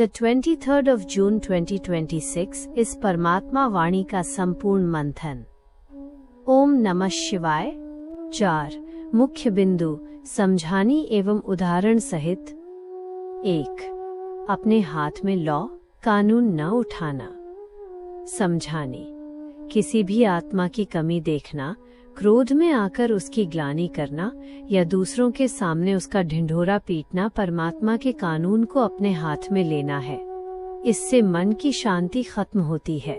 The 23rd of June 2026 इस परमात्मा वाणी का संपूर्ण मंथन। ओम नमः शिवाय। 4 मुख्य बिंदु समझानी एवं उदाहरण सहित। 1. अपने हाथ में लौ, कानून न उठाना। समझानी। किसी भी आत्मा की कमी देखना, क्रोध में आकर उसकी ग्लानि करना या दूसरों के सामने उसका ढिंढोरा पीटना परमात्मा के कानून को अपने हाथ में लेना है। इससे मन की शांति खत्म होती है।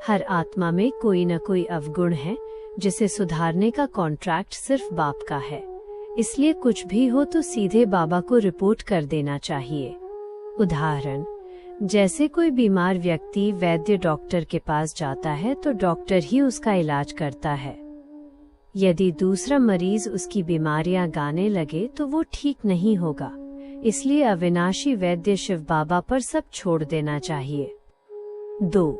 हर आत्मा में कोई न कोई अवगुण है जिसे सुधारने का कॉन्ट्रैक्ट सिर्फ बाप का है। इसलिए कुछ भी हो तो सीधे बाबा को रिपोर्ट कर देना चाहिए। उदाहरण, जैसे कोई बीमार व्यक्ति वैद्य डॉक्टर के पास जाता है तो डॉक्टर ही उसका इलाज करता है। यदि दूसरा मरीज उसकी बीमारियां गाने लगे तो वो ठीक नहीं होगा। इसलिए अविनाशी वैद्य शिव बाबा पर सब छोड़ देना चाहिए। 2.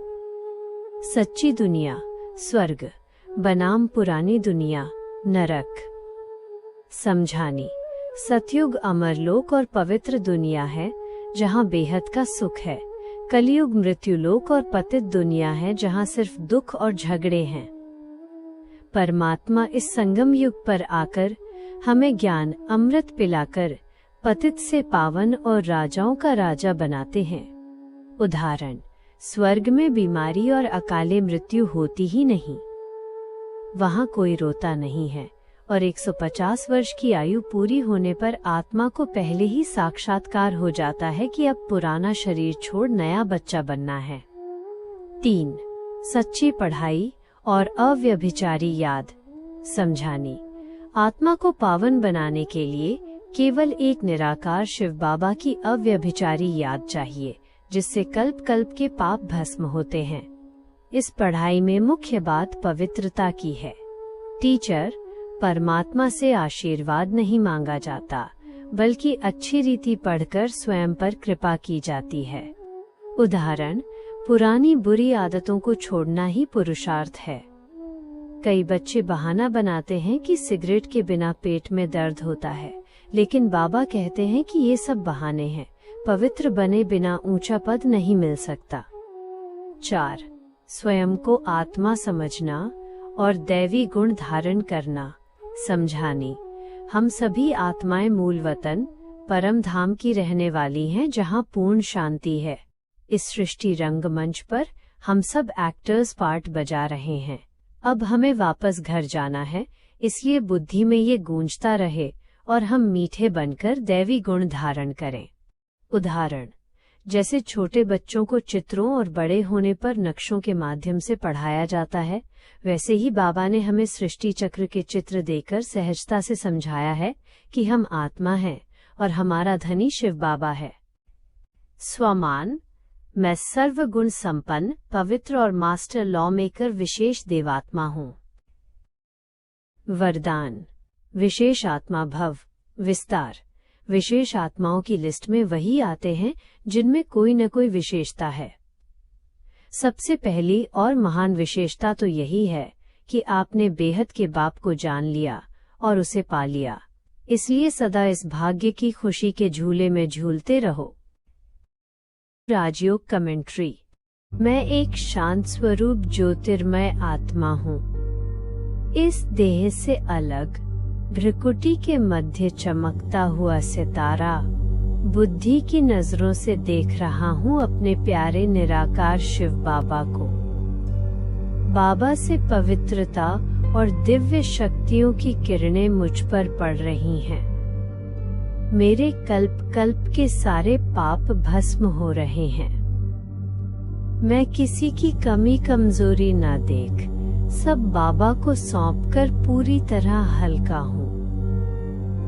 सच्ची दुनिया स्वर्ग बनाम पुरानी दुनिया नरक। समझानी। सतयुग अमरलोक और पवित्र दुनिया है जहाँ बेहद का सुख है। कलयुग मृत्युलोक और पतित दुनिया है जहाँ सिर्फ दुख और झगड़े हैं। परमात्मा इस संगम युग पर आकर हमें ज्ञान अमृत पिलाकर पतित से पावन और राजाओं का राजा बनाते हैं। उदाहरण, स्वर्ग में बीमारी और अकाले मृत्यु होती ही नहीं। वहाँ कोई रोता नहीं है और 150 वर्ष की आयु पूरी होने पर आत्मा को पहले ही साक्षात्कार हो जाता है कि अब पुराना शरीर छोड़ नया बच्चा बनना है। 3. सच्ची पढ़ाई और अव्यभिचारी याद। समझानी। आत्मा को पावन बनाने के लिए केवल एक निराकार शिव बाबा की अव्यभिचारी याद चाहिए, जिससे कल्प कल्प के पाप भस्म होते हैं। इस पढ़ाई में मुख्य बात पवित्रता की है। टीचर, परमात्मा से आशीर्वाद नहीं मांगा जाता, बल्कि अच्छी रीति पढ़कर स्वयं पर कृपा की जाती है। उदाहरण, पुरानी बुरी आदतों को छोड़ना ही पुरुषार्थ है। कई बच्चे बहाना बनाते हैं कि सिगरेट के बिना पेट में दर्द होता है, लेकिन बाबा कहते हैं कि ये सब बहाने हैं। पवित्र बने बिना ऊंचा पद नहीं मिल सकता। 4. स्वयं को आत्मा समझना और दैवी गुण धारण करना। समझानी। हम सभी आत्माएं मूल वतन परम धाम की रहने वाली हैं जहां पूर्ण शांति है। इस सृष्टि रंगमंच पर हम सब एक्टर्स पार्ट बजा रहे हैं। अब हमें वापस घर जाना है, इसलिए बुद्धि में ये गूंजता रहे और हम मीठे बनकर दैवी गुण धारण करें। उदाहरण, जैसे छोटे बच्चों को चित्रों और बड़े होने पर नक्शों के माध्यम से पढ़ाया जाता है, वैसे ही बाबा ने हमें सृष्टि चक्र के चित्र देकर सहजता से समझाया है कि हम आत्मा हैं और हमारा धनी शिव बाबा है। स्वमान। मैं सर्वगुण संपन्न, पवित्र और मास्टर लॉ मेकर विशेष देवात्मा हूँ। वरदान। विशेष आत्मा भव विस्तार। विशेष आत्माओं की लिस्ट में वही आते हैं जिनमें कोई न कोई विशेषता है। सबसे पहली और महान विशेषता तो यही है कि आपने बेहद के बाप को जान लिया और उसे पा लिया। इसलिए सदा इस भाग्य की खुशी के झूले में झूलते रहो। राजयोग कमेंट्री। मैं एक शांत स्वरूप ज्योतिर्मय आत्मा हूँ। इस देह से अलग भ्रुकुटी के मध्य चमकता हुआ सितारा बुद्धि की नजरों से देख रहा हूँ अपने प्यारे निराकार शिव बाबा को। बाबा से पवित्रता और दिव्य शक्तियों की किरणें मुझ पर पड़ रही हैं। मेरे कल्प कल्प के सारे पाप भस्म हो रहे हैं। मैं किसी की कमी कमजोरी न देख सब बाबा को सौंपकर पूरी तरह हल्का हूँ।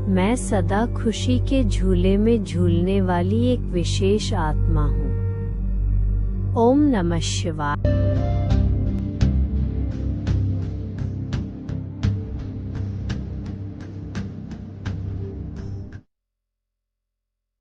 मैं सदा खुशी के झूले में झूलने वाली एक विशेष आत्मा हूँ। ओम नमः शिवाय।